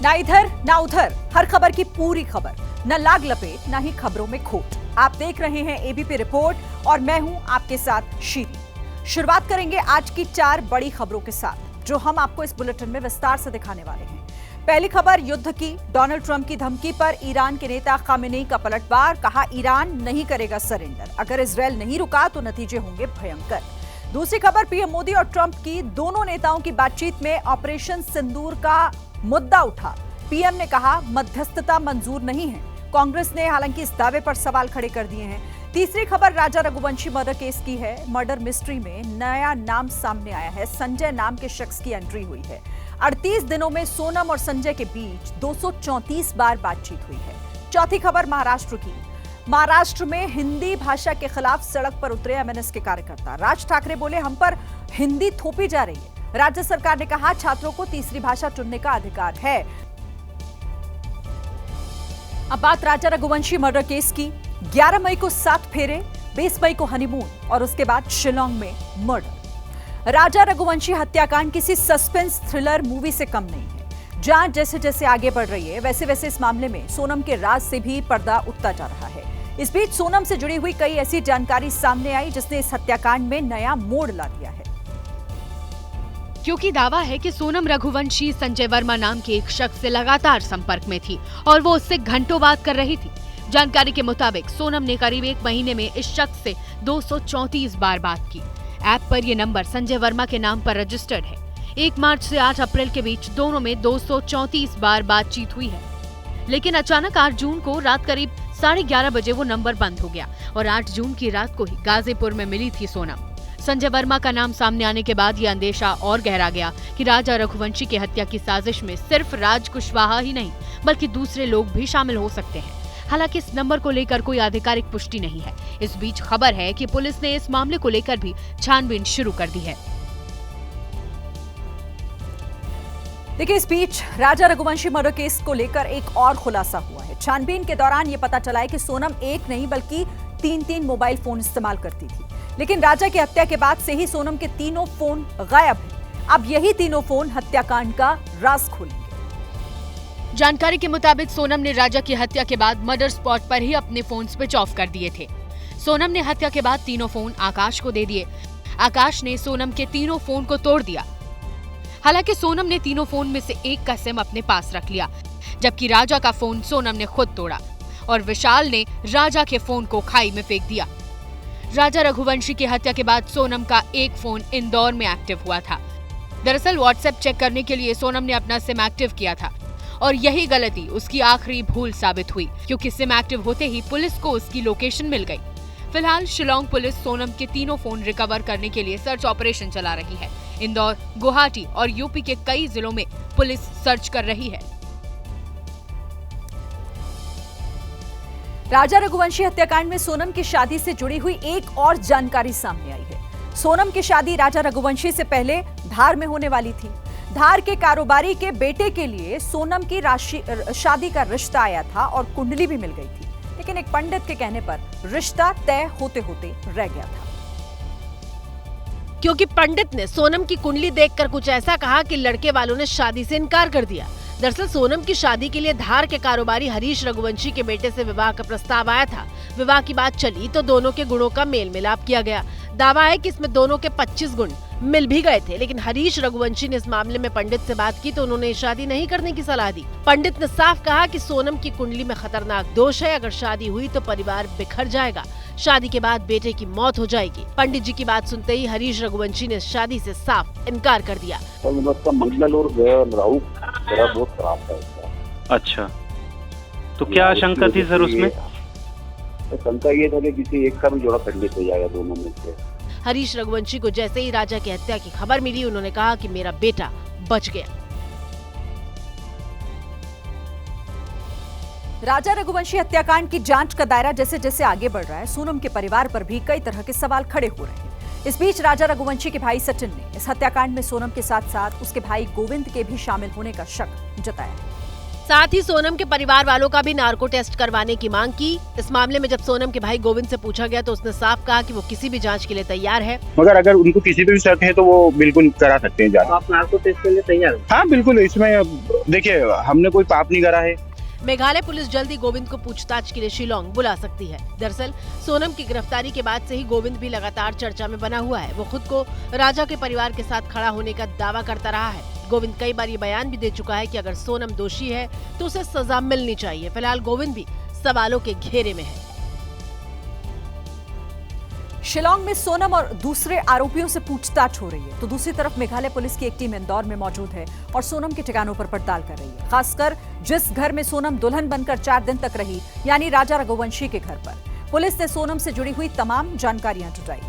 ना इधर ना उधर, हर खबर की पूरी खबर, न लाग लपेट ना ही खबरों में खोट। आप देख रहे हैं एबीपी रिपोर्ट और मैं हूं आपके साथ शीरी। शुरुआत करेंगे आज की 4 बड़ी खबरों के साथ, जो हम आपको इस बुलेटिन में विस्तार से दिखाने वाले हैं। पहली खबर युद्ध की। डोनाल्ड ट्रंप की धमकी पर ईरान के नेता खामेनेई का पलटवार। कहा, ईरान नहीं करेगा सरेंडर, अगर इजरायल नहीं रुका तो नतीजे होंगे भयंकर। दूसरी खबर, पीएम मोदी और ट्रंप की दोनों नेताओं की बातचीत में ऑपरेशन सिंदूर का मुद्दा उठा। पीएम ने कहा, मध्यस्थता मंजूर नहीं है। कांग्रेस ने हालांकि इस दावे पर सवाल खड़े कर दिए हैं। तीसरी खबर राजा रघुवंशी मर्डर केस की है। मर्डर मिस्ट्री में नया नाम सामने आया है। संजय नाम के शख्स की एंट्री हुई है। 38 दिनों में सोनम और संजय के बीच 234 बार बातचीत हुई है। चौथी खबर महाराष्ट्र की। महाराष्ट्र में हिंदी भाषा के खिलाफ सड़क पर उतरे एमएनएस के कार्यकर्ता। राज ठाकरे बोले, हम पर हिंदी थोपी जा रही है। राज्य सरकार ने कहा, छात्रों को तीसरी भाषा चुनने का अधिकार है। अब बात राजा रघुवंशी मर्डर केस की। 11 मई को 7 फेरे, 20 मई को हनीमून और उसके बाद शिलोंग में मर्डर। राजा रघुवंशी हत्याकांड किसी सस्पेंस थ्रिलर मूवी से कम नहीं है। जांच जैसे जैसे आगे बढ़ रही है, वैसे वैसे इस मामले में सोनम के राज से भी पर्दा उठता जा रहा है। इस बीच सोनम से जुड़ी हुई कई ऐसी जानकारी सामने आई जिसने इस हत्याकांड में नया मोड़ ला दिया है। क्योंकि दावा है कि सोनम रघुवंशी संजय वर्मा नाम के एक शख्स से लगातार संपर्क में थी और वो उससे घंटों बात कर रही थी। जानकारी के मुताबिक सोनम ने करीब 1 महीने में इस शख्स से 234 बार बात की। ऐप पर ये नंबर संजय वर्मा के नाम पर रजिस्टर्ड है। 1 मार्च से 8 अप्रैल के बीच दोनों में 234 बार बातचीत हुई है। लेकिन अचानक 8 जून को रात करीब 11:30 बजे वो नंबर बंद हो गया और 8 जून की रात को ही गाजीपुर में मिली थी सोनम। संजय वर्मा का नाम सामने आने के बाद ये अंदेशा और गहरा गया कि राजा रघुवंशी की हत्या की साजिश में सिर्फ राज कुशवाहा ही नहीं बल्कि दूसरे लोग भी शामिल हो सकते हैं। हालांकि इस नंबर को लेकर कोई आधिकारिक पुष्टि नहीं है। इस बीच खबर है कि पुलिस ने इस मामले को लेकर भी छानबीन शुरू कर दी है। देखिए, इस बीच राजा रघुवंशी मर्डर केस को लेकर एक और खुलासा हुआ है। छानबीन के दौरान ये पता चला है कि सोनम एक नहीं बल्कि 3 मोबाइल फोन इस्तेमाल करती थी। लेकिन राजा की हत्या के बाद से ही सोनम के तीनों फोन गायब हैं। अब यही तीनों फोन हत्याकांड का राज खोलेंगे। जानकारी के मुताबिक सोनम ने राजा की हत्या के बाद मर्डर स्पॉट पर ही अपने फोन स्विच ऑफ कर दिए थे। सोनम ने हत्या के बाद तीनों फोन आकाश को दे दिए। आकाश ने सोनम के तीनों फोन को तोड़ दिया। हालांकि सोनम ने तीनों फोन में से एक का सिम अपने पास रख लिया, जबकि राजा का फोन सोनम ने खुद तोड़ा और विशाल ने राजा के फोन को खाई में फेंक दिया। राजा रघुवंशी की हत्या के बाद सोनम का एक फोन इंदौर में एक्टिव हुआ था। दरअसल व्हाट्सएप चेक करने के लिए सोनम ने अपना सिम एक्टिव किया था और यही गलती उसकी आखिरी भूल साबित हुई, क्योंकि सिम एक्टिव होते ही पुलिस को उसकी लोकेशन मिल गई। फिलहाल शिलोंग पुलिस सोनम के तीनों फोन रिकवर करने के लिए सर्च ऑपरेशन चला रही है। इंदौर, गुवाहाटी और यूपी के कई जिलों में पुलिस सर्च कर रही है। राजा रघुवंशी हत्याकांड में सोनम की शादी से जुड़ी हुई एक और जानकारी सामने आई है। सोनम की शादी राजा रघुवंशी से पहले धार में होने वाली थी। धार के कारोबारी के बेटे के लिए सोनम की शादी का रिश्ता आया था और कुंडली भी मिल गई थी। लेकिन एक पंडित के कहने पर रिश्ता तय होते होते रह गया था, क्योंकि पंडित ने सोनम की कुंडली देखकर कुछ ऐसा कहा कि लड़के वालों ने शादी से इनकार कर दिया। दरअसल सोनम की शादी के लिए धार के कारोबारी हरीश रघुवंशी के बेटे से विवाह का प्रस्ताव आया था। विवाह की बात चली तो दोनों के गुणों का मेल मिलाप किया गया। दावा है कि इसमें दोनों के 25 गुण मिल भी गए थे, लेकिन हरीश रघुवंशी ने इस मामले में पंडित से बात की तो उन्होंने शादी नहीं करने की सलाह दी। पंडित ने साफ कहा कि सोनम की कुंडली में खतरनाक दोष है, अगर शादी हुई तो परिवार बिखर जाएगा, शादी के बाद बेटे की मौत हो जाएगी। पंडित जी की बात सुनते ही हरीश रघुवंशी ने शादी से साफ इनकार कर दिया। मंगल और राहु बहुत खराब था। अच्छा, तो क्या आशंका थी सर उसमें? शंका ये था कि किसी एक का भी जोड़ा खंडित हो जाएगा दोनों में से। हरीश रघुवंशी को जैसे ही राजा की हत्या की खबर मिली, उन्होंने कहा कि मेरा बेटा बच गया। राजा रघुवंशी हत्याकांड की जांच का दायरा जैसे जैसे आगे बढ़ रहा है, सोनम के परिवार पर भी कई तरह के सवाल खड़े हो रहे हैं। इस बीच राजा रघुवंशी के भाई सचिन ने इस हत्याकांड में सोनम के साथ साथ उसके भाई गोविंद के भी शामिल होने का शक जताया है। साथ ही सोनम के परिवार वालों का भी नार्को टेस्ट करवाने की मांग की। इस मामले में जब सोनम के भाई गोविंद से पूछा गया तो उसने साफ कहा कि वो किसी भी जांच के लिए तैयार है। मगर अगर उनको किसी पे भी शक है तो वो बिल्कुल करा सकते हैं जांच। आप नार्को टेस्ट के लिए तैयार हैं? हाँ बिल्कुल, इसमें देखिए हमने कोई पाप नहीं करा है। मेघालय पुलिस जल्द ही गोविंद को पूछताछ के लिए शिलोंग बुला सकती है। दरअसल सोनम की गिरफ्तारी के बाद से ही गोविंद भी लगातार चर्चा में बना हुआ है। वो खुद को राजा के परिवार के साथ खड़ा होने का दावा करता रहा है। गोविंद कई बार ये बयान भी दे चुका है कि अगर सोनम दोषी है तो उसे सजा मिलनी चाहिए। फिलहाल गोविंद भी सवालों के घेरे में है। शिलोंग में सोनम और दूसरे आरोपियों से पूछताछ हो रही है, तो दूसरी तरफ मेघालय पुलिस की एक टीम इंदौर में मौजूद है और सोनम के ठिकानों पर पड़ताल कर रही है। खासकर जिस घर में सोनम दुल्हन बनकर 4 दिन तक रही, यानी राजा रघुवंशी के घर पर पुलिस ने सोनम से जुड़ी हुई तमाम जानकारियां जुटाई,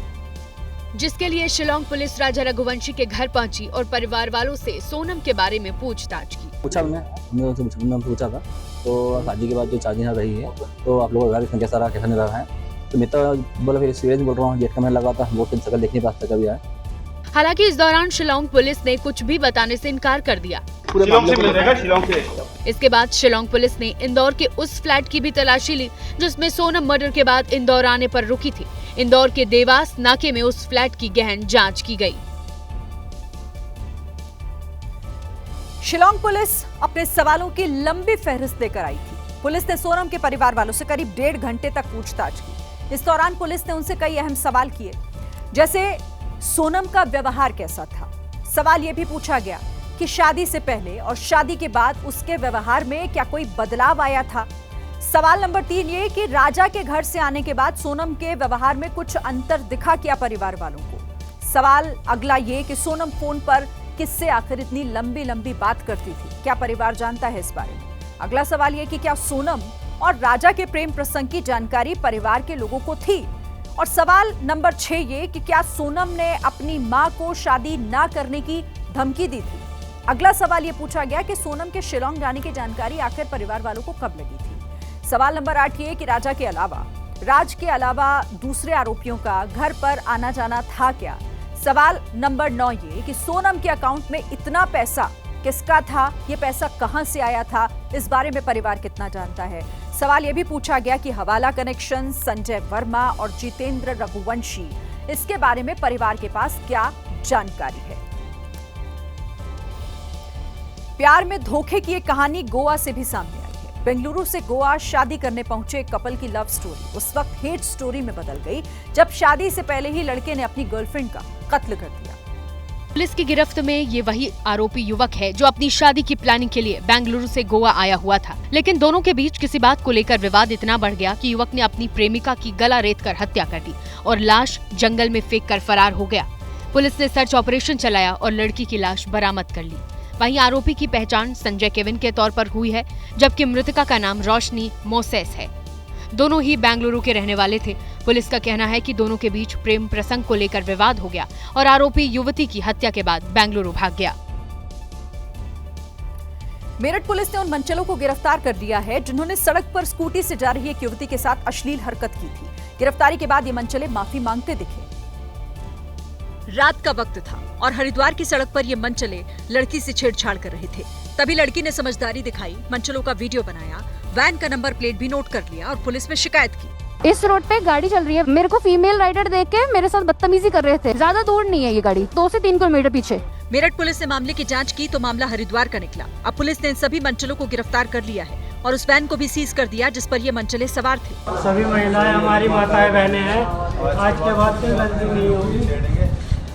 जिसके लिए शिलोंग पुलिस राजा रघुवंशी के घर पहुंची और परिवार वालों से सोनम के बारे में पूछताछ की। पूछा हमने उनसे पूछा था, तो शादी के बाद जो 4 दिन रही है तो आप लोगों का घर कैसा रहा, कैसा नहीं रहा है। तो मैं तो बोला फिर सीरियस बोल रहा हूँ, गेट का मैंने लगा था, वो फिर शकल देखने पास तक अभी आया। हालांकि इस दौरान शिलोंग पुलिस ने कुछ भी बताने से इनकार कर दिया। शिलोंग से मिलेगा, शिलोंग से। इसके बाद शिलोंग पुलिस ने इंदौर के उस फ्लैट की भी तलाशी ली जिसमें सोनम मर्डर के बाद इंदौर आने पर रुकी थी। इंदौर के देवास नाके में उस फ्लैट की गहन जांच की गई। शिलोंग पुलिस अपने सवालों की लंबी फहरिस्त लेकर आई थी। पुलिस ने सोनम के परिवार वालों से करीब 1.5 घंटे तक पूछताछ की। इस दौरान पुलिस ने उनसे कई अहम सवाल किए, जैसे सोनम का व्यवहार कैसा था। सवाल यह भी पूछा गया कि शादी से पहले और शादी के बाद उसके व्यवहार में क्या कोई बदलाव आया था। सवाल नंबर 3 ये कि राजा के घर से आने के बाद सोनम के व्यवहार में कुछ अंतर दिखा क्या परिवार वालों को। सवाल अगला ये कि सोनम फोन पर किससे आखिर इतनी लंबी लंबी बात करती थी, क्या परिवार जानता है इस बारे में। अगला सवाल ये कि क्या सोनम और राजा के प्रेम प्रसंग की जानकारी परिवार के लोगों को थी। और सवाल नंबर 6 ये कि क्या सोनम ने अपनी मां को शादी ना करने की धमकी दी थी। अगला सवाल ये पूछा गया कि सोनम के शिलोंग जाने की जानकारी आखिर परिवार वालों को कब लगी थी। सवाल नंबर 8 ये कि राज के अलावा दूसरे आरोपियों का घर पर आना जाना था क्या। सवाल नंबर 9 ये कि सोनम के अकाउंट में इतना पैसा किसका था, ये पैसा कहां से आया था, इस बारे में परिवार कितना जानता है। सवाल यह भी पूछा गया कि हवाला कनेक्शन, संजय वर्मा और जितेंद्र रघुवंशी, इसके बारे में परिवार के पास क्या जानकारी है। प्यार में धोखे की एक कहानी गोवा से भी सामने आई है। बेंगलुरु से गोवा शादी करने पहुंचे एक कपल की लव स्टोरी उस वक्त हेट स्टोरी में बदल गई जब शादी से पहले ही लड़के ने अपनी गर्लफ्रेंड का कत्ल कर दिया। पुलिस की गिरफ्त में ये वही आरोपी युवक है जो अपनी शादी की प्लानिंग के लिए बेंगलुरु से गोवा आया हुआ था, लेकिन दोनों के बीच किसी बात को लेकर विवाद इतना बढ़ गया कि युवक ने अपनी प्रेमिका की गला रेतकर हत्या कर दी और लाश जंगल में फेंककर फरार हो गया। पुलिस ने सर्च ऑपरेशन चलाया और लड़की की लाश बरामद कर ली। वहीं आरोपी की पहचान संजय केविन के तौर पर हुई है, जबकि मृतका का नाम रोशनी मोसेस है। दोनों ही बेंगलुरु के रहने वाले थे। पुलिस का कहना है कि दोनों के बीच प्रेम प्रसंग को लेकर विवाद हो गया और आरोपी युवती की हत्या के बाद बेंगलुरु भाग गया। मेरठ पुलिस ने उन मंचलों को गिरफ्तार कर लिया है जिन्होंने सड़क पर स्कूटी से जा रही एक युवती के साथ अश्लील हरकत की थी। गिरफ्तारी के बाद ये मंचले माफी मांगते दिखे। रात का वक्त था और हरिद्वार की सड़क पर ये मंचले लड़की से छेड़छाड़ कर रहे थे। तभी लड़की ने समझदारी दिखाई, मंचलों का वीडियो बनाया, वैन का नंबर प्लेट भी नोट कर लिया और पुलिस में शिकायत की। इस रोड पे गाड़ी चल रही है, मेरे को फीमेल राइडर देख के मेरे साथ बदतमीजी कर रहे थे। ज्यादा दूर नहीं है ये गाड़ी, 2 से 3 किलोमीटर पीछे। मेरठ पुलिस ने मामले की जांच की तो मामला हरिद्वार का निकला। अब पुलिस ने इन सभी मंचलों को गिरफ्तार कर लिया है और उस वैन को भी सीज कर दिया जिस पर ये मंचले सवार थे। सभी महिलाएं हमारी माताएं बहनें हैं, आज के बाद कोई गलती नहीं होगी।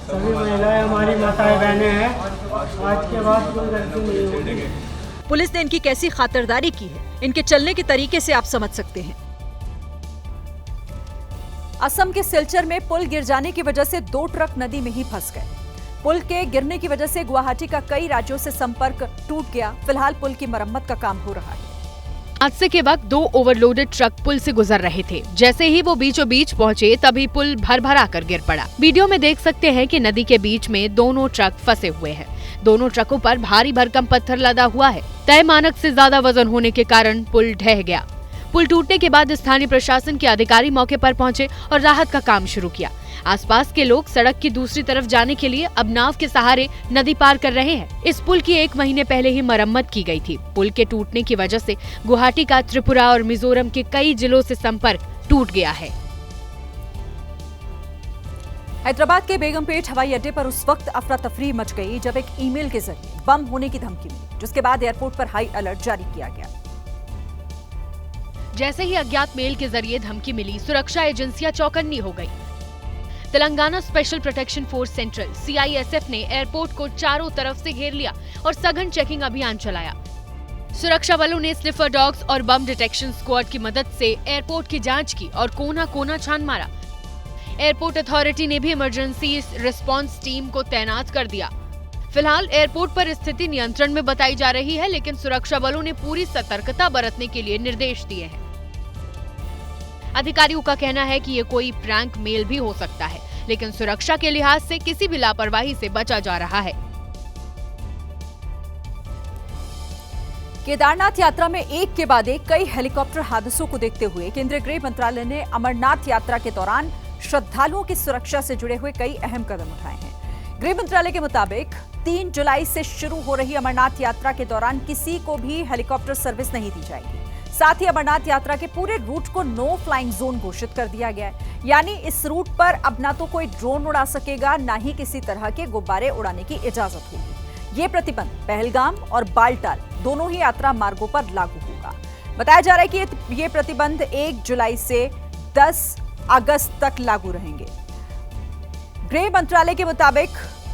सभी महिलाएं हमारी माताएं बहनें हैं, आज के बाद कोई गलती नहीं होगी। पुलिस ने इनकी कैसी खातिरदारी की है, इनके चलने के तरीके से आप समझ सकते हैं। असम के सिलचर में पुल गिर जाने की वजह से 2 ट्रक नदी में ही फंस गए। पुल के गिरने की वजह से गुवाहाटी का कई राज्यों से संपर्क टूट गया। फिलहाल पुल की मरम्मत का काम हो रहा है। हादसे के वक्त 2 ओवरलोडेड ट्रक पुल से गुजर रहे थे। जैसे ही वो बीचों बीच पहुंचे तभी पुल भर कर गिर पड़ा। वीडियो में देख सकते हैं कि नदी के बीच में दोनों ट्रक फंसे हुए हैं। दोनों ट्रकों पर भारी भरकम पत्थर लदा हुआ है। तय मानक से ज्यादा वजन होने के कारण पुल ढह गया। पुल टूटने के बाद स्थानीय प्रशासन के अधिकारी मौके पर पहुंचे और राहत का काम शुरू किया। आसपास के लोग सड़क की दूसरी तरफ जाने के लिए अब नाव के सहारे नदी पार कर रहे हैं। इस पुल की 1 महीने पहले ही मरम्मत की गई थी। पुल के टूटने की वजह से गुवाहाटी का त्रिपुरा और मिजोरम के कई जिलों से संपर्क टूट गया है। हैदराबाद के बेगमपेट हवाई अड्डे पर उस वक्त अफरा तफरी मच गई जब एक ईमेल के जरिए बम होने की धमकी मिली, जिसके बाद एयरपोर्ट पर हाई अलर्ट जारी किया गया। जैसे ही अज्ञात मेल के जरिए धमकी मिली, सुरक्षा एजेंसियां चौकन्नी हो गई। Telangana special protection force central (CISF) ने एयरपोर्ट को चारों तरफ से घेर लिया और सघन चेकिंग अभियान चलाया। सुरक्षा बलों ने स्निफर डॉग्स और बम डिटेक्शन स्क्वाड की मदद से एयरपोर्ट की जांच की और कोना कोना छान मारा। एयरपोर्ट अथॉरिटी ने भी इमरजेंसी रिस्पांस टीम को तैनात कर दिया। फिलहाल एयरपोर्ट पर स्थिति नियंत्रण में बताई जा रही है, लेकिन सुरक्षा बलों ने पूरी सतर्कता बरतने के लिए निर्देश दिए हैं। अधिकारियों का कहना है कि ये कोई प्रैंक मेल भी हो सकता है, लेकिन सुरक्षा के लिहाज से किसी भी लापरवाही से बचा जा रहा है। केदारनाथ यात्रा में एक के बाद एक कई हेलीकॉप्टर हादसों को देखते हुए केंद्रीय गृह मंत्रालय ने अमरनाथ यात्रा के दौरान श्रद्धालुओं की सुरक्षा से जुड़े हुए कई अहम कदम उठाए हैं। गृह मंत्रालय के मुताबिक 3 जुलाई से शुरू हो रही अमरनाथ यात्रा के दौरान किसी को भी हेलीकॉप्टर सर्विस नहीं दी जाएगी। साथ ही अमरनाथ यात्रा के पूरे रूट को नो फ्लाइंग जोन घोषित कर दिया गया है, यानी इस रूट पर अब ना तो कोई ड्रोन उड़ा सकेगा, ना ही किसी तरह के गुब्बारे उड़ाने की इजाजत होगी। ये प्रतिबंध पहलगाम और बालटाल दोनों ही यात्रा मार्गों पर लागू होगा। बताया जा रहा है कि ये प्रतिबंध 1 जुलाई से 10 अगस्त तक लागू रहेंगे। गृह मंत्रालय के मुताबिक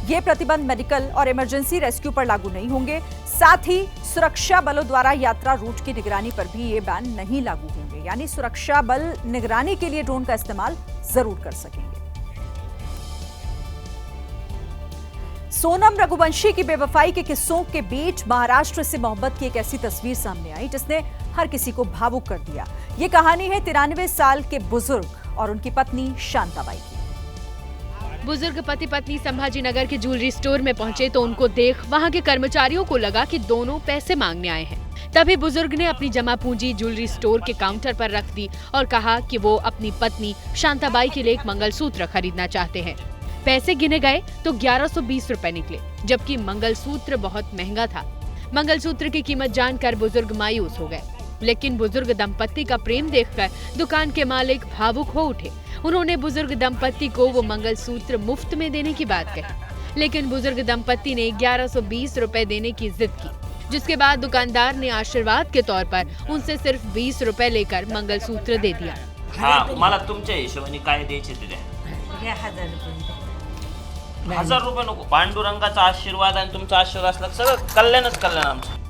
ये प्रतिबंध मेडिकल और इमरजेंसी रेस्क्यू पर लागू नहीं होंगे। साथ ही सुरक्षा बलों द्वारा यात्रा रूट की निगरानी पर भी ये बैन नहीं लागू होंगे, यानी सुरक्षा बल निगरानी के लिए ड्रोन का इस्तेमाल जरूर कर सकेंगे। सोनम रघुवंशी की बेवफाई के किस्सों के बीच महाराष्ट्र से मोहब्बत की एक ऐसी तस्वीर सामने आई जिसने हर किसी को भावुक कर दिया। ये कहानी है 93 साल के बुजुर्ग और उनकी पत्नी शांताबाई की। बुजुर्ग पति पत्नी संभाजी नगर के ज्वेलरी स्टोर में पहुंचे तो उनको देख वहां के कर्मचारियों को लगा कि दोनों पैसे मांगने आए हैं। तभी बुजुर्ग ने अपनी जमा पूंजी ज्वेलरी स्टोर के काउंटर पर रख दी और कहा कि वो अपनी पत्नी शांताबाई के लिए एक मंगलसूत्र खरीदना चाहते हैं। पैसे गिने गए तो 1120 रुपए निकले, जबकि मंगलसूत्र बहुत महंगा था। मंगलसूत्र की कीमत जानकर बुजुर्ग मायूस हो गए, लेकिन बुजुर्ग दंपत्ति का प्रेम देखकर दुकान के मालिक भावुक हो उठे। उन्होंने बुजुर्ग दंपत्ति को वो मंगलसूत्र मुफ्त में देने की बात कही, लेकिन बुजुर्ग दंपत्ति ने 1120 रुपए देने की जिद की, जिसके बाद दुकानदार ने आशीर्वाद के तौर पर उनसे सिर्फ 20 रुपए लेकर मंगलसूत्र दे दिया। मला तुमच्या हिशोबाने काय द्यायचे तुझे? 1000 रुपये नको, पांडुरंगाचा आशीर्वाद आणि तुमचा आशीर्वाद असला सगळं कल्याणच कल्याण आमचं।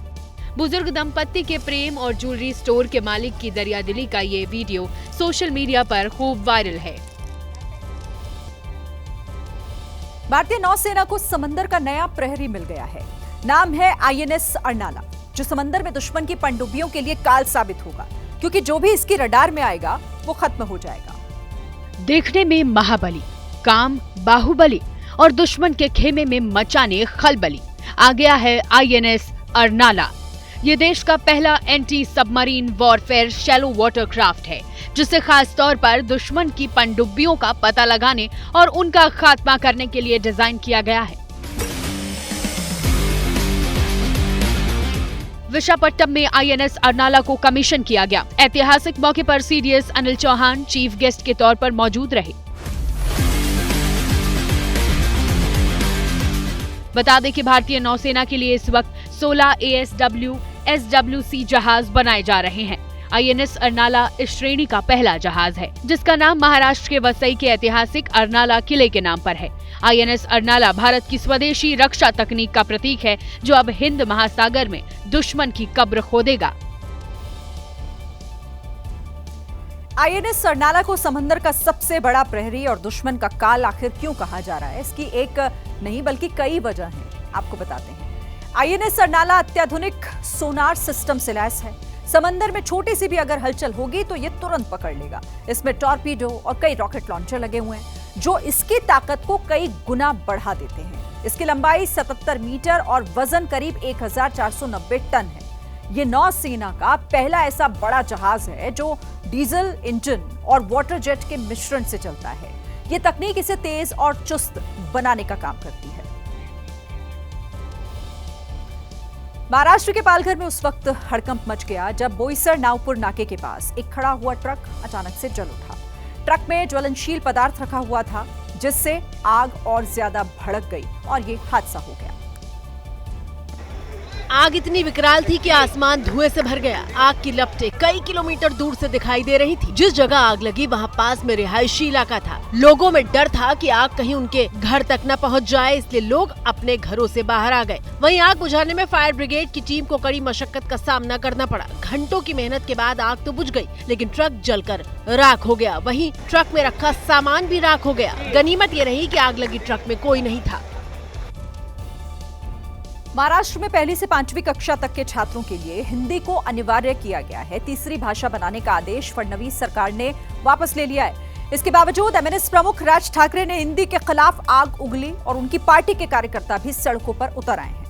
बुजुर्ग दंपत्ति के प्रेम और ज्वेलरी स्टोर के मालिक की दरियादिली का ये वीडियो सोशल मीडिया पर खूब वायरल है। भारतीय नौसेना को समंदर का नया प्रहरी मिल गया है। नाम है INS अर्नाला, जो समंदर में दुश्मन की पनडुब्बियों के लिए काल साबित होगा, क्योंकि जो भी इसकी रडार में आएगा वो खत्म हो जाएगा। देखने में महाबली, काम बाहुबली और दुश्मन के खेमे में मचाने खलबली आ गया है INS अर्नाला। ये देश का पहला anti submarine warfare shallow water craft है, जिसे खास तौर पर दुश्मन की पनडुब्बियों का पता लगाने और उनका खात्मा करने के लिए डिजाइन किया गया है। विशाखापट्टनम में INS अर्नाला को कमीशन किया गया। ऐतिहासिक मौके पर CDS Anil Chauhan chief guest के तौर पर मौजूद रहे। बता दें कि भारतीय नौसेना के लिए इस वक्त 16 ASW SWC जहाज बनाए जा रहे हैं। INS अर्नाला इस श्रेणी का पहला जहाज है, जिसका नाम महाराष्ट्र के वसई के ऐतिहासिक अर्नाला किले के नाम पर है। INS अर्नाला भारत की स्वदेशी रक्षा तकनीक का प्रतीक है, जो अब हिंद महासागर में दुश्मन की कब्र खोदेगा। INS अर्नाला को समंदर का सबसे बड़ा प्रहरी और दुश्मन का काल आखिर क्यों कहा जा रहा है, इसकी एक नहीं बल्कि कई वजह हैं, आपको बताते हैं। INS अर्नाला अत्याधुनिक सोनार सिस्टम से लैस है। समंदर में छोटी सी भी अगर हलचल होगी तो ये तुरंत पकड़ लेगा। इसमें टॉर्पीडो और कई रॉकेट लॉन्चर लगे हुए हैं, जो इसकी ताकत को कई गुना बढ़ा देते हैं। इसकी लंबाई 77 मीटर और वजन करीब 1490 टन है। ये नौसेना का पहला ऐसा बड़ा जहाज है जो डीजल इंजन और वाटर जेट के मिश्रण से चलता है। ये तकनीक इसे तेज और चुस्त बनाने का काम करती है। महाराष्ट्र के पालघर में उस वक्त हड़कंप मच गया जब बोईसर नावपुर नाके के पास एक खड़ा हुआ ट्रक अचानक से जल उठा। ट्रक में ज्वलनशील पदार्थ रखा हुआ था जिससे आग और ज्यादा भड़क गई और ये हादसा हो गया। आग इतनी विकराल थी कि आसमान धुएं से भर गया। आग की लपटें कई किलोमीटर दूर से दिखाई दे रही थी। जिस जगह आग लगी वहाँ पास में रिहायशी इलाका था। लोगों में डर था कि आग कहीं उनके घर तक न पहुँच जाए, इसलिए लोग अपने घरों से बाहर आ गए। वहीं आग बुझाने में फायर ब्रिगेड की टीम को कड़ी मशक्कत का सामना करना पड़ा। घंटों की मेहनत के बाद आग तो बुझ गई, लेकिन ट्रक जलकर राख हो गया। वहीं ट्रक में रखा सामान भी राख हो गया। गनीमत ये रही कि आग लगी ट्रक में कोई नहीं था। महाराष्ट्र में पहली से 5वीं कक्षा तक के छात्रों के लिए हिंदी को अनिवार्य किया गया है। तीसरी भाषा बनाने का आदेश फडणवीस सरकार ने वापस ले लिया है। इसके बावजूद एमएनएस प्रमुख राज ठाकरे ने हिंदी के खिलाफ आग उगली और उनकी पार्टी के कार्यकर्ता भी सड़कों पर उतर आए हैं।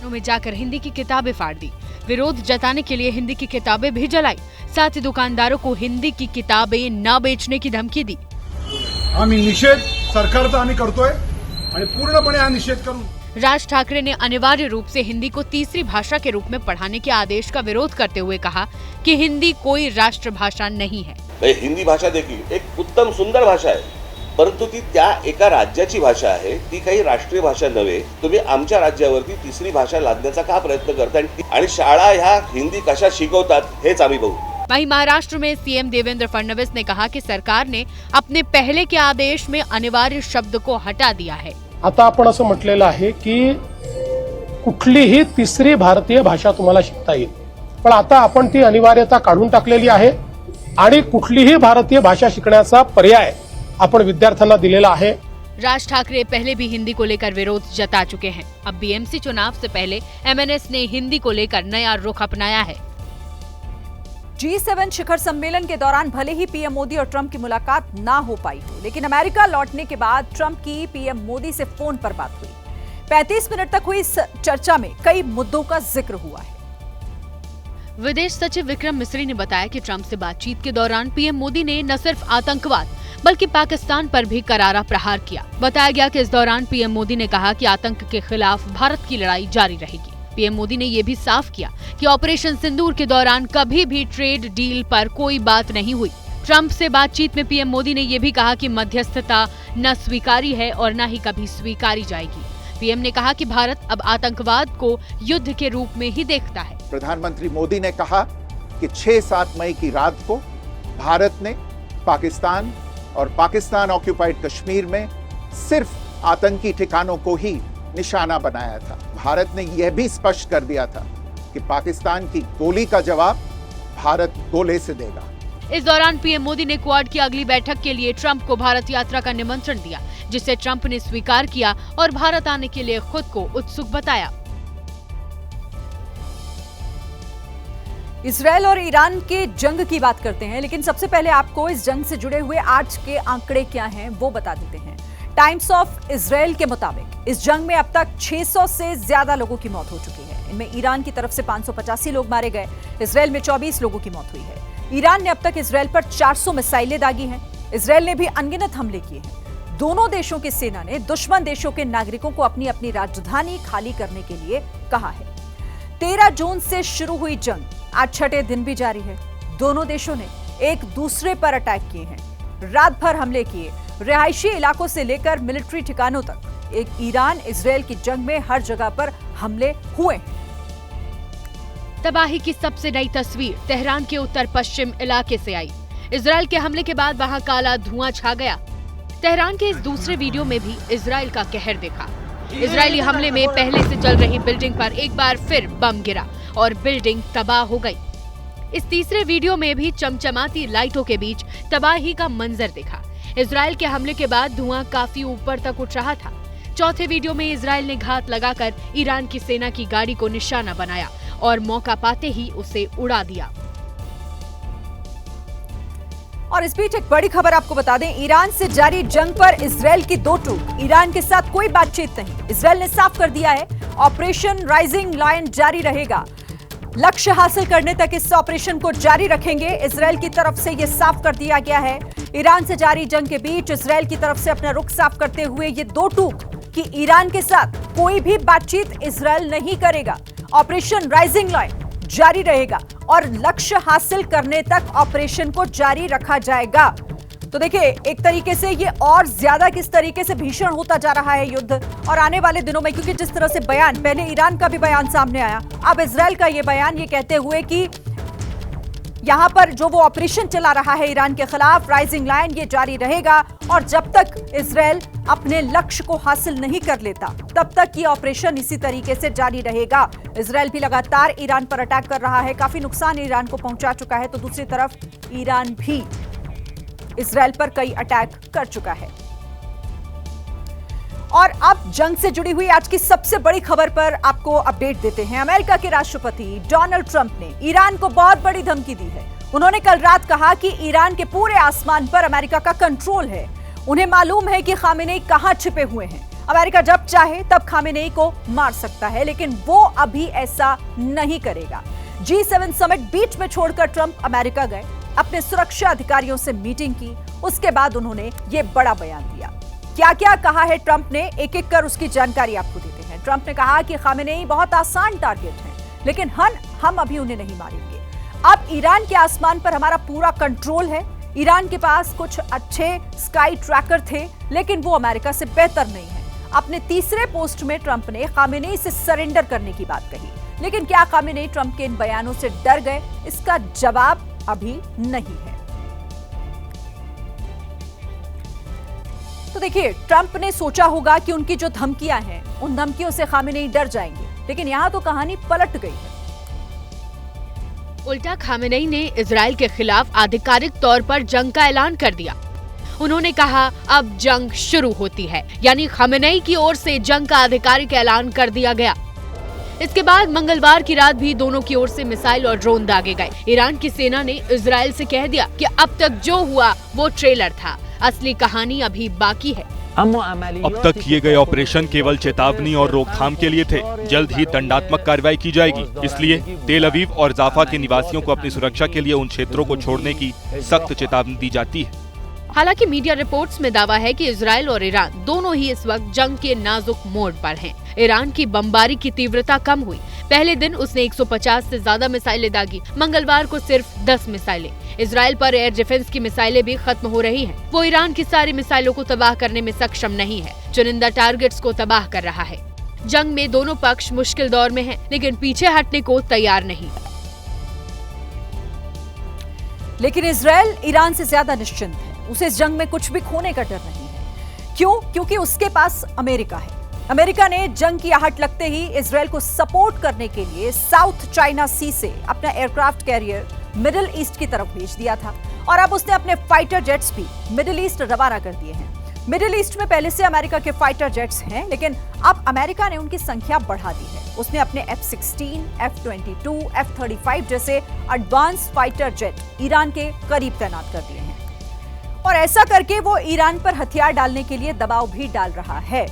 में जाकर हिंदी की किताबें फाड़ दी। विरोध जताने के लिए हिंदी की किताबें भी जलाई। साथ ही दुकानदारों को हिंदी की किताबें न बेचने की धमकी दी। आम्ही निषेध सरकारचा आम्ही करतोय आणि पूर्णपणे हा निषेध करून राज ठाकरे ने अनिवार्य रूप से हिंदी को तीसरी भाषा के रूप में पढ़ाने के आदेश का विरोध करते हुए कहा कि हिंदी कोई राष्ट्रभाषा नहीं है। हिंदी भाषा देखील एक उत्तम सुंदर भाषा आहे, परंतु ती त्या एका राज्याची भाषा आहे, ती काही राष्ट्रीय भाषा नव्हे। तुम्ही आमच्या राज्यावरती तिसरी भाषा लादण्याचा का प्रयत्न करता आणि शाळा ह्या हिंदी कशा शिकवतात हेच आम्ही बघू। वहीं महाराष्ट्र में सीएम देवेंद्र फडणवीस ने कहा कि सरकार ने अपने पहले के आदेश में अनिवार्य शब्द को हटा दिया है। आता आपण असं म्हटलेलं आहे की कुठलीही तिसरी भारतीय भाषा तुम्हाला शिकता येईल, पण आता आपण ती अनिवार्यता काढून टाकलेली आहे आणि कुठलीही भारतीय भाषा शिकण्याचा पर्याय आपण विद्यार्थ्यांना दिलेला आहे। राज ठाकरे पहले भी हिंदी को लेकर विरोध जता चुके हैं। अब बीएमसी चुनाव से पहले एमएनएस ने हिंदी को लेकर नया रुख अपनाया है। G7 शिखर सम्मेलन के दौरान भले ही पीएम मोदी और ट्रंप की मुलाकात ना हो पाई हो, लेकिन अमेरिका लौटने के बाद ट्रंप की पीएम मोदी से फोन पर बात हुई। 35 मिनट तक हुई इस चर्चा में कई मुद्दों का जिक्र हुआ है। विदेश सचिव विक्रम मिस्री ने बताया कि ट्रंप से बातचीत के दौरान पीएम मोदी ने न सिर्फ आतंकवाद बल्कि पाकिस्तान पर भी करारा प्रहार किया। बताया गया कि इस दौरान पीएम मोदी ने कहा कि आतंक के खिलाफ भारत की लड़ाई जारी रहेगी। पीएम मोदी ने यह भी साफ किया कि ऑपरेशन सिंदूर के दौरान कभी भी ट्रेड डील पर कोई बात नहीं हुई। ट्रंप से बातचीत में पीएम मोदी ने यह भी कहा कि मध्यस्थता न स्वीकारी है और न ही कभी स्वीकारी जाएगी। पीएम ने कहा कि भारत अब आतंकवाद को युद्ध के रूप में ही देखता है। प्रधानमंत्री मोदी ने कहा कि 6-7 मई की रात को भारत ने पाकिस्तान और पाकिस्तान ऑक्यूपाइड कश्मीर में सिर्फ आतंकी ठिकानों को ही निशाना बनाया था। भारत ने यह भी स्पष्ट कर दिया था कि पाकिस्तान की गोली का जवाब भारत गोले से देगा। इस दौरान पीएम मोदी ने क्वाड की अगली बैठक के लिए ट्रंप को भारत यात्रा का निमंत्रण दिया, जिसे ट्रंप ने स्वीकार किया और भारत आने के लिए खुद को उत्सुक बताया। इजरायल और ईरान के जंग की बात करते हैं, लेकिन सबसे पहले आपको इस जंग से जुड़े हुए आज के आंकड़े क्या हैं वो बता देते हैं। टाइम्स ऑफ इजरायल के मुताबिक इस जंग में अब तक 600 से ज्यादा लोगों की मौत हो चुकी है। इनमें ईरान की तरफ से 585 लोग मारे गए। इजरायल में 24 लोगों की मौत हुई है। ईरान ने अब तक इजरायल पर 400 मिसाइलें दागी हैं। इजरायल ने भी अनगिनत हमले किए हैं। दोनों देशों की सेना ने दुश्मन देशों के नागरिकों को अपनी अपनी राजधानी खाली करने के लिए कहा है। 13 जून से शुरू हुई जंग आज 6ठे दिन भी जारी है। दोनों देशों ने एक दूसरे पर अटैक किए हैं, रात भर हमले किए। रिहायशी इलाकों से लेकर मिलिट्री ठिकानों तक एक ईरान इजरायल की जंग में हर जगह पर हमले हुए हैं। तबाही की सबसे नई तस्वीर तेहरान के उत्तर पश्चिम इलाके से आई। इजरायल के हमले के बाद वहां काला धुआं छा गया। तेहरान के इस दूसरे वीडियो में भी इजरायल का कहर देखा। इजरायली हमले में पहले से चल रही बिल्डिंग पर एक बार फिर बम गिरा और बिल्डिंग तबाह हो गई। इस तीसरे वीडियो में भी चमचमाती लाइटों के बीच तबाही का मंजर दिखा। इजरायल के हमले के बाद धुआं काफी ऊपर तक उठ रहा था। चौथे वीडियो में इजरायल ने घात लगाकर ईरान की सेना की गाड़ी को निशाना बनाया और मौका पाते ही उसे उड़ा दिया। और इस बीच एक बड़ी खबर आपको बता दें, ईरान से जारी जंग पर इजरायल की दो टूक। ईरान के साथ कोई बातचीत नहीं, इजरायल ने साफ कर दिया है ऑपरेशन राइजिंग लायन जारी रहेगा। लक्ष्य हासिल करने तक इस ऑपरेशन को जारी रखेंगे। इजरायल की तरफ से यह साफ कर दिया गया है। ईरान से जारी जंग के बीच इजरायल की तरफ से अपना रुख साफ करते हुए ये दो टूक कि ईरान के साथ कोई भी बातचीत इजरायल नहीं करेगा। ऑपरेशन राइजिंग लायन जारी रहेगा और लक्ष्य हासिल करने तक ऑपरेशन को जारी रखा जाएगा। तो देखिए, एक तरीके से ये और ज्यादा किस तरीके से भीषण होता जा रहा है युद्ध, और आने वाले दिनों में, क्योंकि जिस तरह से बयान, पहले ईरान का भी बयान सामने आया, अब इजरायल का ये बयान, ये कहते हुए कि यहां पर जो वो ऑपरेशन चला रहा है ईरान के खिलाफ, राइजिंग लायन, ये जारी रहेगा और जब तक इजरायल अपने लक्ष्य को हासिल नहीं कर लेता तब तक ये ऑपरेशन इसी तरीके से जारी रहेगा। इजरायल भी लगातार ईरान पर अटैक कर रहा है, काफी नुकसान ईरान को पहुंचा चुका है, तो दूसरी तरफ ईरान भी इजरायल पर कई अटैक कर चुका है। और अब जंग से जुड़ी हुई आज की सबसे बड़ी खबर पर आपको अपडेट देते हैं। अमेरिका के राष्ट्रपति डोनाल्ड ट्रंप ने ईरान को बहुत बड़ी धमकी दी है। उन्होंने कल रात कहा कि ईरान के पूरे आसमान पर अमेरिका का कंट्रोल है। उन्हें मालूम है कि खामेनेई कहां छिपे हुए हैं। अमेरिका जब चाहे तब खामेनेई को मार सकता है, लेकिन वो अभी ऐसा नहीं करेगा। G7 समिट बीच में छोड़कर ट्रंप अमेरिका गए, अपने सुरक्षा अधिकारियों से मीटिंग की, उसके बाद उन्होंने ये बड़ा बयान दिया। क्या क्या कहा है ट्रंप ने, एक एक कर उसकी जानकारी आपको देते हैं। ट्रंप ने कहा कि खामेनेई बहुत आसान टारगेट है, लेकिन हम अभी उन्हें नहीं मारेंगे। अब ईरान के आसमान पर हमारा पूरा कंट्रोल है। ईरान के पास कुछ अच्छे स्काई ट्रैकर थे, लेकिन वो अमेरिका से बेहतर नहीं है। अपने तीसरे पोस्ट में ट्रंप ने खामेनेई से सरेंडर करने की बात कही, लेकिन क्या खामेनेई ट्रंप के इन बयानों से डर गए, इसका जवाब अभी नहीं है। तो देखिए, ट्रंप ने सोचा होगा कि उनकी जो धमकियां हैं, उन धमकियों से खामेनेई डर जाएंगे, लेकिन यहां तो कहानी पलट गई है। उल्टा खामेनेई ने इजरायल के खिलाफ आधिकारिक तौर पर जंग का ऐलान कर दिया। उन्होंने कहा अब जंग शुरू होती है, यानी खामेनेई की ओर से जंग का आधिकारिक ऐलान कर दिया गया। इसके बाद मंगलवार की रात भी दोनों की ओर से मिसाइल और ड्रोन दागे गए। ईरान की सेना ने इजरायल से कह दिया कि अब तक जो हुआ वो ट्रेलर था, असली कहानी अभी बाकी है। अब तक किए गए ऑपरेशन केवल चेतावनी और रोकथाम के लिए थे। जल्द ही दंडात्मक कार्रवाई की जाएगी, इसलिए तेल अवीव और जाफा के निवासियों को अपनी सुरक्षा के लिए उन क्षेत्रों को छोड़ने की सख्त चेतावनी दी जाती है। हालांकि मीडिया रिपोर्ट्स में दावा है कि इजरायल और ईरान दोनों ही इस वक्त जंग के नाजुक मोड़ पर हैं। ईरान की बमबारी की तीव्रता कम हुई। पहले दिन उसने 150 से ज्यादा मिसाइलें दागी, मंगलवार को सिर्फ 10 मिसाइलें। इजरायल पर एयर डिफेंस की मिसाइलें भी खत्म हो रही हैं। वो ईरान की सारी मिसाइलों को तबाह करने में सक्षम नहीं है, चुनिंदा टारगेट्स को तबाह कर रहा है। जंग में दोनों पक्ष मुश्किल दौर में हैं, लेकिन पीछे हटने को तैयार नहीं। लेकिन इजरायल ईरान से ज्यादा निश्चिंत है। उसे इस जंग में कुछ भी खोने का डर नहीं है। क्यों? क्योंकि उसके पास अमेरिका है। अमेरिका ने जंग की आहट लगते ही इजरायल को सपोर्ट करने के लिए साउथ चाइना सी से अपना एयरक्राफ्ट कैरियर मिडिल ईस्ट की तरफ भेज दिया था, और अब उसने अपने फाइटर जेट्स भी मिडिल ईस्ट रवाना कर दिए हैं। मिडिल ईस्ट में पहले से अमेरिका के फाइटर जेट्स हैं, लेकिन अब अमेरिका ने उनकी संख्या बढ़ा दी है। उसने अपने F-16, F-22, F-35 जैसे एडवांस फाइटर जेट ईरान के करीब तैनात कर दिए हैं, और ऐसा करके वो ईरान पर हथियार डालने के लिए दबाव भी डाल रहा है।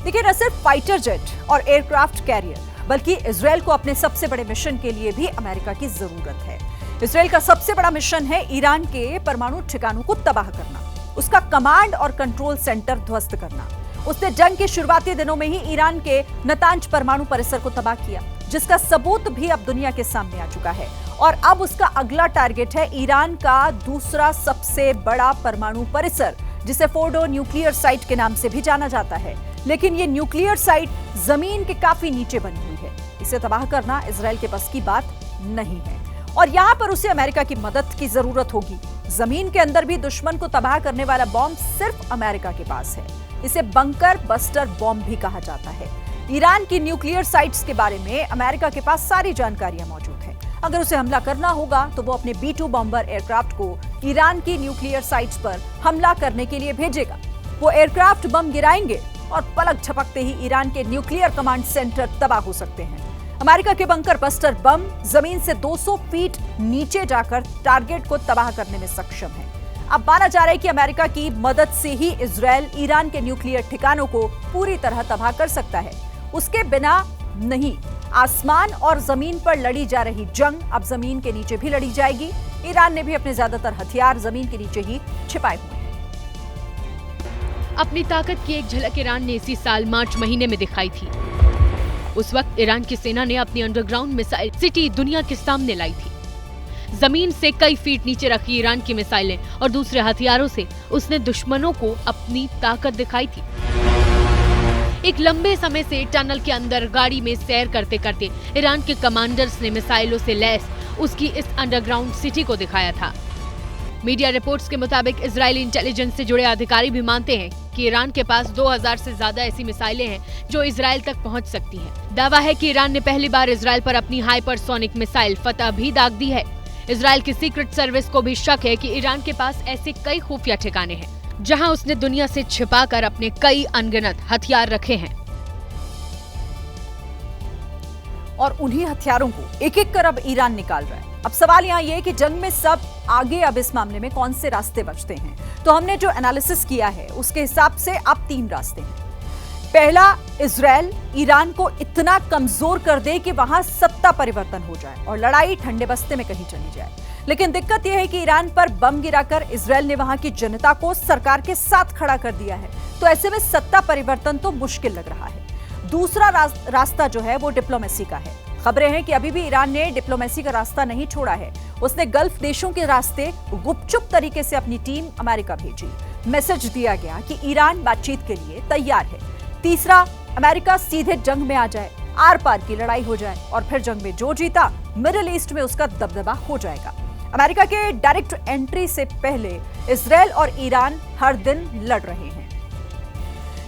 देखिए, न सिर्फ फाइटर जेट और एयरक्राफ्ट कैरियर, बल्कि इजरायल को अपने सबसे बड़े मिशन के लिए भी अमेरिका की जरूरत है। इजरायल का सबसे बड़ा मिशन है ईरान के परमाणु ठिकानों को तबाह करना, उसका कमांड और कंट्रोल सेंटर ध्वस्त करना। उसने जंग के शुरुआती दिनों में ही ईरान के नतांज परमाणु परिसर को तबाह किया, जिसका सबूत भी अब दुनिया के सामने आ चुका है। और अब उसका अगला टारगेट है ईरान का दूसरा सबसे बड़ा परमाणु परिसर, जिसे फोर्डो न्यूक्लियर साइट के नाम से भी जाना जाता है। लेकिन ये न्यूक्लियर साइट जमीन के काफी नीचे बनी हुई है। इसे तबाह करना इजरायल के बस की बात नहीं है, और यहाँ पर उसे अमेरिका की मदद की जरूरत होगी। जमीन के अंदर भी दुश्मन को तबाह करने वाला बॉम्ब सिर्फ अमेरिका के पास है। इसे बंकर बस्टर बॉम्ब भी कहा जाता है। ईरान की न्यूक्लियर साइट्स के बारे में अमेरिका के पास सारी जानकारियां मौजूद है। अगर उसे हमला करना होगा तो वो अपने B-2 बॉम्बर एयरक्राफ्ट को ईरान की न्यूक्लियर साइट्स पर हमला करने के लिए भेजेगा। वो एयरक्राफ्ट बम गिराएंगे और पलक झपकते ही ईरान के न्यूक्लियर कमांड सेंटर तबाह हो सकते हैं। अमेरिका के बंकर बस्टर बम जमीन से 200 फीट नीचे जाकर टारगेट को तबाह करने में सक्षम है। अब माना जा रहा है कि अमेरिका की मदद से ही इजरायल ईरान के न्यूक्लियर ठिकानों को पूरी तरह तबाह कर सकता है। उसके बिना नहीं। आसमान और जमीन पर लड़ी जा रही जंग अब जमीन के नीचे भी लड़ी जाएगी। ईरान ने भी अपने ज्यादातर हथियार जमीन के नीचे ही छिपाए हुए हैं। अपनी ताकत की एक झलक ईरान ने इसी साल मार्च महीने में दिखाई थी। उस वक्त ईरान की सेना ने अपनी अंडरग्राउंड मिसाइल सिटी दुनिया के सामने लाई थी। जमीन से कई फीट नीचे रखी ईरान की मिसाइलें और दूसरे हथियारों से उसने दुश्मनों को अपनी ताकत दिखाई थी। एक लंबे समय से टनल के अंदर गाड़ी में सैर करते करते ईरान के कमांडर्स ने मिसाइलों से लैस उसकी इस अंडरग्राउंड सिटी को दिखाया था। मीडिया रिपोर्ट्स के मुताबिक इजरायली इंटेलिजेंस से जुड़े अधिकारी भी मानते हैं कि ईरान के पास 2000 से ज्यादा ऐसी मिसाइलें हैं जो इजराइल तक पहुंच सकती हैं। दावा है कि ईरान ने पहली बार इजराइल पर अपनी हाइपरसोनिक मिसाइल फतह भी दाग दी है। इजराइल की सीक्रेट सर्विस को भी शक है कि ईरान के पास ऐसे कई खुफिया ठिकाने हैं जहां उसने दुनिया से छिपाकर अपने कई अनगिनत हथियार रखे हैं और उन्हीं हथियारों को एक एक कर अब ईरान निकाल रहा है। अब सवाल यहाँ ये है कि जंग में सब आगे अब इस मामले में कौन से रास्ते बचते हैं। तो हमने जो एनालिसिस किया है उसके हिसाब से अब 3 रास्ते हैं। पहला, इजराइल ईरान को इतना कमजोर कर दे कि वहां सत्ता परिवर्तन हो जाए और लड़ाई ठंडे बस्ते में कहीं चली जाए। लेकिन दिक्कत यह है कि ईरान पर बम गिराकर इजराइल ने वहां की जनता को सरकार के साथ खड़ा कर दिया है, तो ऐसे में सत्ता परिवर्तन तो मुश्किल लग रहा है। दूसरा रास्ता जो है वो डिप्लोमेसी का है। खबरें हैं कि अभी भी ईरान ने डिप्लोमेसी का रास्ता नहीं छोड़ा है। उसने गल्फ देशों के रास्ते गुपचुप तरीके से अपनी टीम अमेरिका भेजी। मैसेज दिया गया कि ईरान बातचीत के लिए तैयार है। तीसरा, अमेरिका सीधे जंग में आ जाए, आर पार की लड़ाई हो जाए और फिर जंग में जो जीता मिडिल ईस्ट में उसका दबदबा हो जाएगा। अमेरिका के डायरेक्ट एंट्री से पहले इजराइल और ईरान हर दिन लड़ रहे हैं।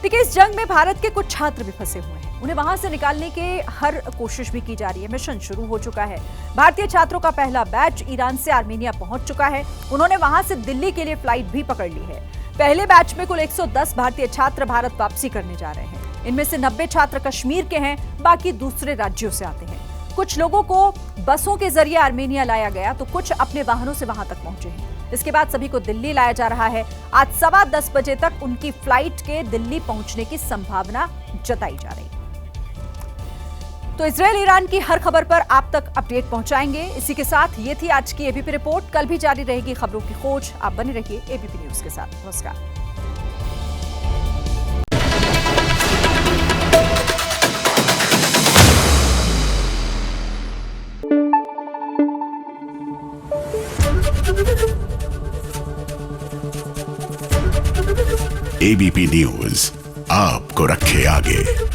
देखिए, इस जंग में भारत के कुछ छात्र भी फंसे हुए हैं। उन्हें वहां से निकालने की हर कोशिश भी की जा रही है। मिशन शुरू हो चुका है। भारतीय छात्रों का पहला बैच ईरान से आर्मेनिया पहुंच चुका है। उन्होंने वहां से दिल्ली के लिए फ्लाइट भी पकड़ ली है। पहले बैच में कुल 110 भारतीय छात्र भारत वापसी करने जा रहे हैं। इनमें से 90 छात्र कश्मीर के हैं, बाकी दूसरे राज्यों से आते हैं। कुछ लोगों को बसों के जरिए आर्मेनिया लाया गया तो कुछ अपने वाहनों से वहां तक पहुंचे हैं। इसके बाद सभी को दिल्ली लाया जा रहा है। आज 10:15 बजे तक उनकी फ्लाइट के दिल्ली पहुंचने की संभावना जताई जा रही है। तो इजराइल ईरान की हर खबर पर आप तक अपडेट पहुंचाएंगे। इसी के साथ ये थी आज की एबीपी रिपोर्ट। कल भी जारी रहेगी खबरों की खोज। आप बने रहिए एबीपी न्यूज के साथ। नमस्कार। एबीपी न्यूज आपको रखे आगे।